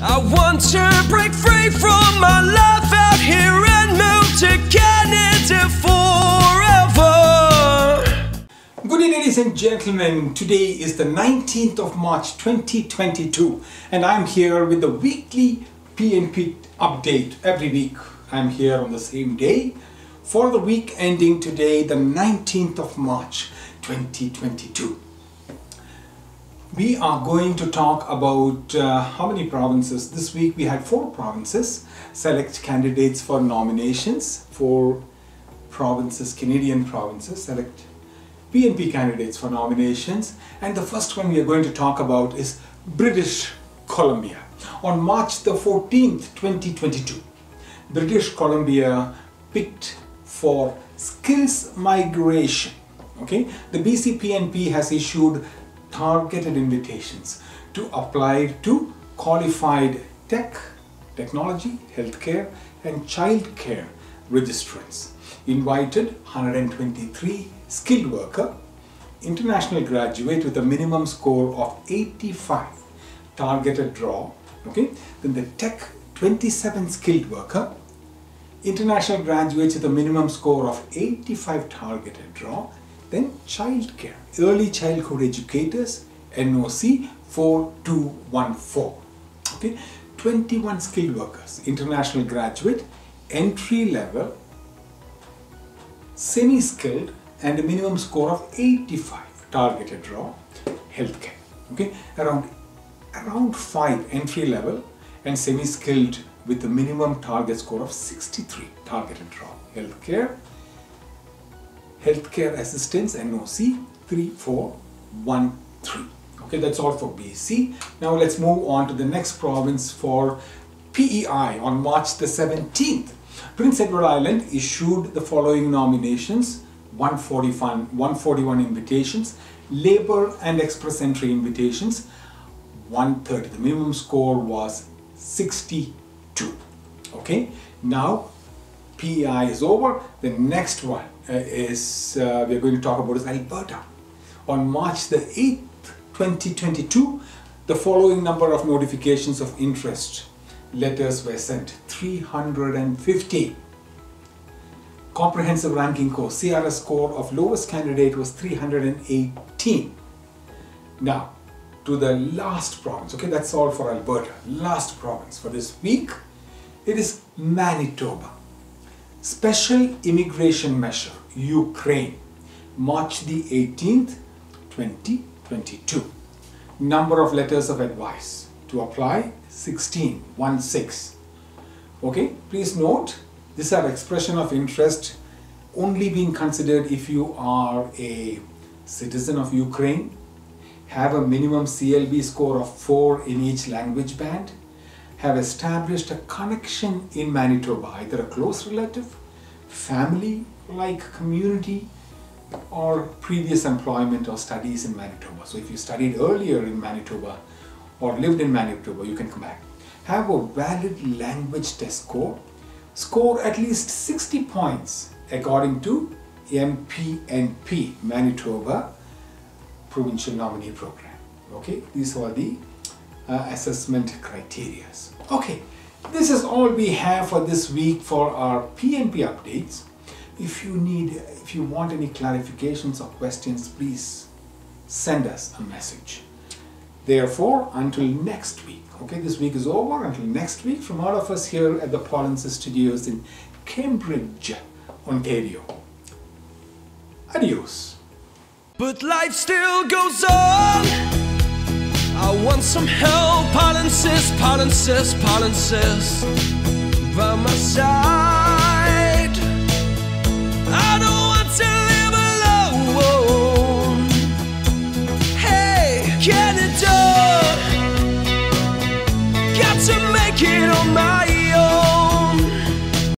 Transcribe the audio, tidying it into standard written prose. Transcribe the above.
I want to break free from my life out here and move to Canada forever. Good day, ladies and gentlemen. Today is the 19th of March 2022 and I'm here with the weekly PNP update. Every week I'm here on the same day for the week ending today, the 19th of March 2022. We are going to talk about how many provinces. This week we had 4 provinces select candidates for nominations. 4 provinces, Canadian provinces, select PNP candidates for nominations. And the first one we are going to talk about is British Columbia. On March the 14th, 2022, British Columbia picked for skills migration. Okay, the BC PNP has issued targeted invitations to apply to qualified technology, healthcare and childcare registrants. Invited 123 skilled worker, international graduate with a minimum score of 85, targeted draw. Okay, then the tech 27 skilled worker, international graduates with a minimum score of 85, targeted draw. Then childcare, early childhood educators, NOC 4214. Okay, 21 skilled workers, international graduate, entry level, semi-skilled and a minimum score of 85, targeted draw, healthcare. Okay, around 5 entry level and semi-skilled with a minimum target score of 63, targeted draw, healthcare. Healthcare assistance, NOC 3413. Okay, that's all for BC. Now let's move on to the next province for PEI. On March the 17th, Prince Edward Island issued the following nominations: 141 invitations, labor and express entry invitations, 130. The minimum score was 62. Okay, now PEI is over. The next one is we are going to talk about is Alberta. On March the 8th, 2022, the following number of notifications of interest letters were sent: 350. Comprehensive ranking course, CRS score of lowest candidate was 318. Now to the last province. Okay, that's all for Alberta. Last province for this week, it is Manitoba. Special immigration measure, Ukraine, March the 18th, 2022. Number of letters of advice to apply, 16. Okay, please note, these are expression of interest only being considered if you are a citizen of Ukraine, have a minimum CLB score of 4 in each language band, have established a connection in Manitoba, either a close relative, family, like community, or previous employment or studies in Manitoba. So if you studied earlier in Manitoba or lived in Manitoba, you can come back. Have a valid language test score, score at least 60 points according to MPNP, Manitoba Provincial Nominee Program. Okay, these are the assessment criteria. Okay, this is all we have for this week for our PNP updates. If you want any clarifications or questions, please send us a message. Therefore, until next week, okay, this week is over. Until next week, from all of us here at the Polinsys Studios in Cambridge, Ontario. Adios. But life still goes on. I want some help, Polinsys by my side.